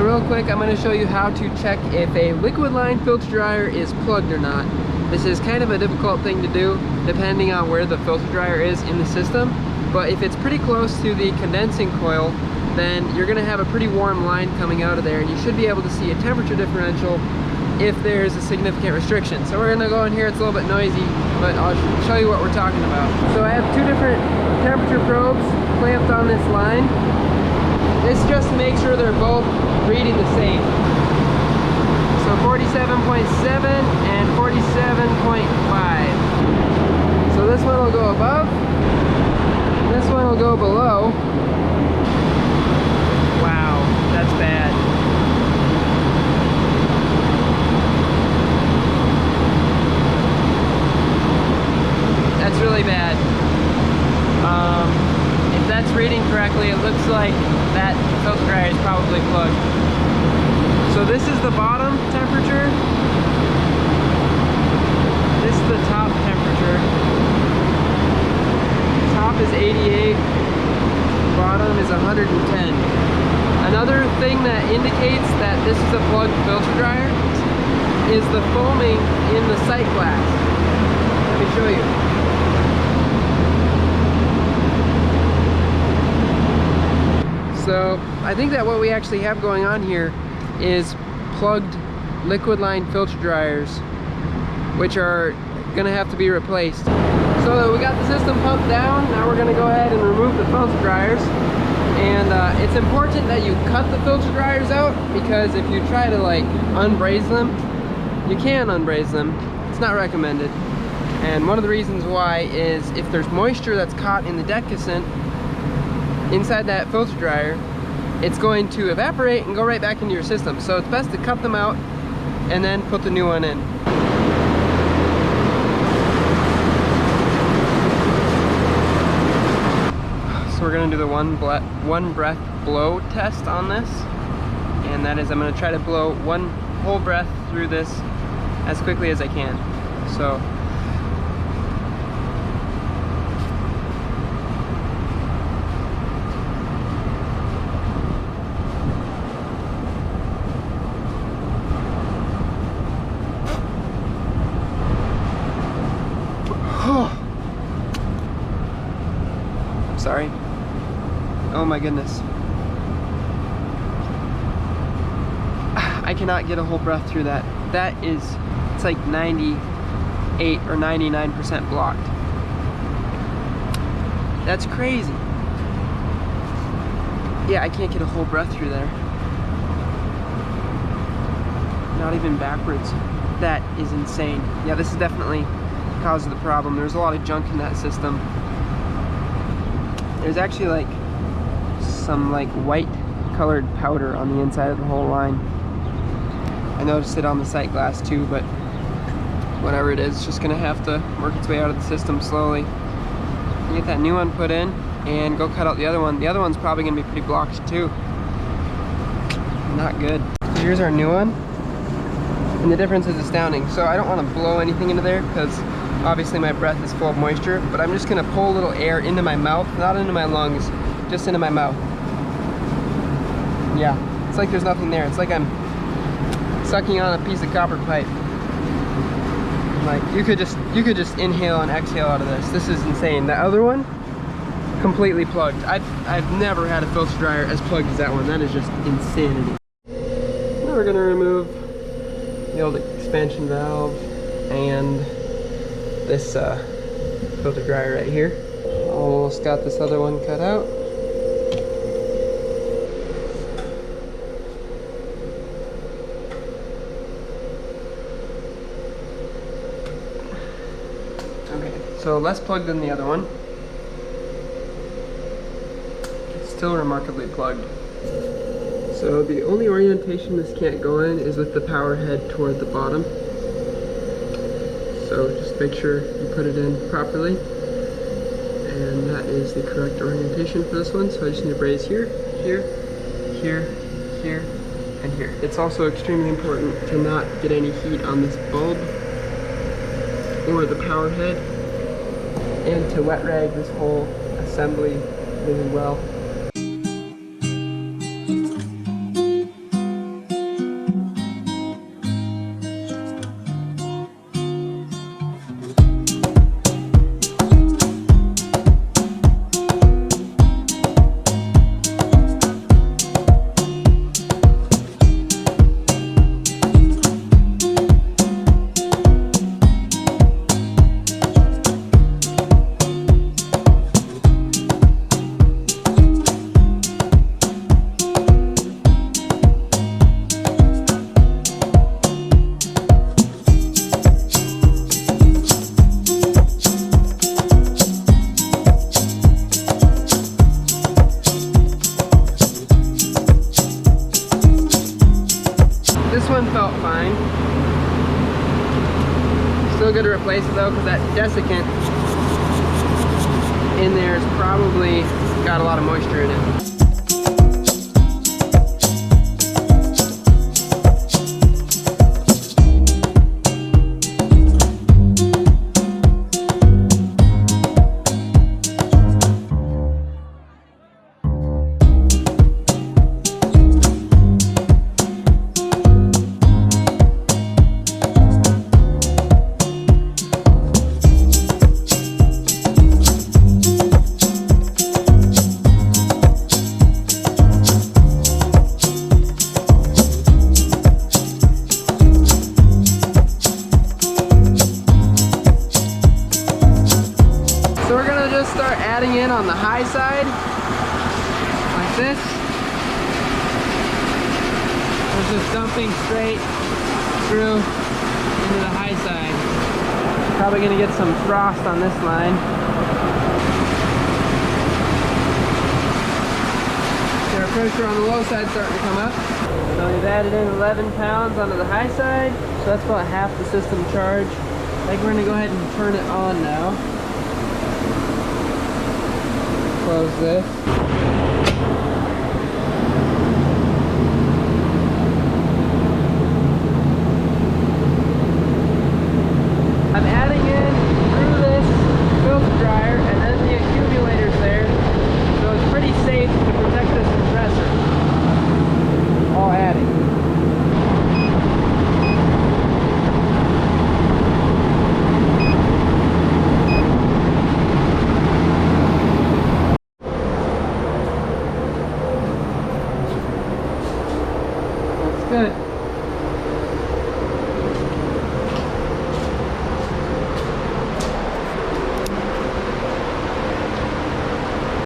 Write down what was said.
real quick, I'm going to show you how to check if a liquid line filter dryer is plugged or not. This is kind of a difficult thing to do depending on where the filter dryer is in the system, but if it's pretty close to the condensing coil, then you're going to have a pretty warm line coming out of there, and you should be able to see a temperature differential if there's a significant restriction. So we're going to go in here. It's a little bit noisy, but I'll show you what we're talking about. So I have two different temperature probes clamped on this line. This just makes sure they're both reading the same. So 47.7 and 47.5. So this one will go above, this one will go below. Wow, that's bad. That's really bad. If that's reading correctly, it looks like that filter dryer is probably plugged. So this is the bottom temperature. This is the top temperature. Top is 88. Bottom is 110. Another thing that indicates that this is a plugged filter dryer is the foaming in the sight glass. Let me show you. So I think that what we actually have going on here is plugged liquid line filter dryers, which are gonna have to be replaced. So we got the system pumped down. Now we're gonna go ahead and remove the filter dryers. And it's important that you cut the filter dryers out, because if you try to like unbraze them, you can unbraze them. It's not recommended. And one of the reasons why is if there's moisture that's caught in the decusant inside that filter dryer, it's going to evaporate and go right back into your system. So it's best to cut them out and then put the new one in. So we're gonna do the one breath blow test on this. And that is, I'm gonna try to blow one whole breath through this as quickly as I can. So sorry. Oh my goodness. I cannot get a whole breath through that. That is, it's like 98 or 99% blocked. That's crazy. Yeah, I can't get a whole breath through there. Not even backwards. That is insane. Yeah, this is definitely the cause of the problem. There's a lot of junk in that system. There's actually like some like white colored powder on the inside of the whole line. I noticed it on the sight glass too, but whatever it is, it's just gonna have to work its way out of the system slowly. Get that new one put in and go cut out the other one. The other one's probably gonna be pretty blocked too. Not good. So here's our new one, and the difference is astounding. So I don't want to blow anything into there because obviously my breath is full of moisture, but I'm just gonna pull a little air into my mouth, not into my lungs, just into my mouth. Yeah, it's like there's nothing there. It's like I'm sucking on a piece of copper pipe. Like you could just inhale and exhale out of this. This is insane. The other one, completely plugged. I've never had a filter dryer as plugged as that one. That is just insanity. Now we're gonna remove the old expansion valve and this filter dryer right here. Almost got this other one cut out. Okay, so less plugged than the other one. It's still remarkably plugged. So the only orientation this can't go in is with the power head toward the bottom. So just make sure you put it in properly. And that is the correct orientation for this one. So I just need to braze here, here, here, here, and here. It's also extremely important to not get any heat on this bulb or the power head, and to wet rag this whole assembly really well. This one felt fine. Still good to replace it though, because that desiccant in there has probably got a lot of moisture in it. So we're gonna just start adding in on the high side, like this. We're just dumping straight through into the high side. Probably gonna get some frost on this line. See our pressure on the low side starting to come up. So we've added in 11 pounds onto the high side, so that's about half the system charge. I think we're gonna go ahead and turn it on now. Close this.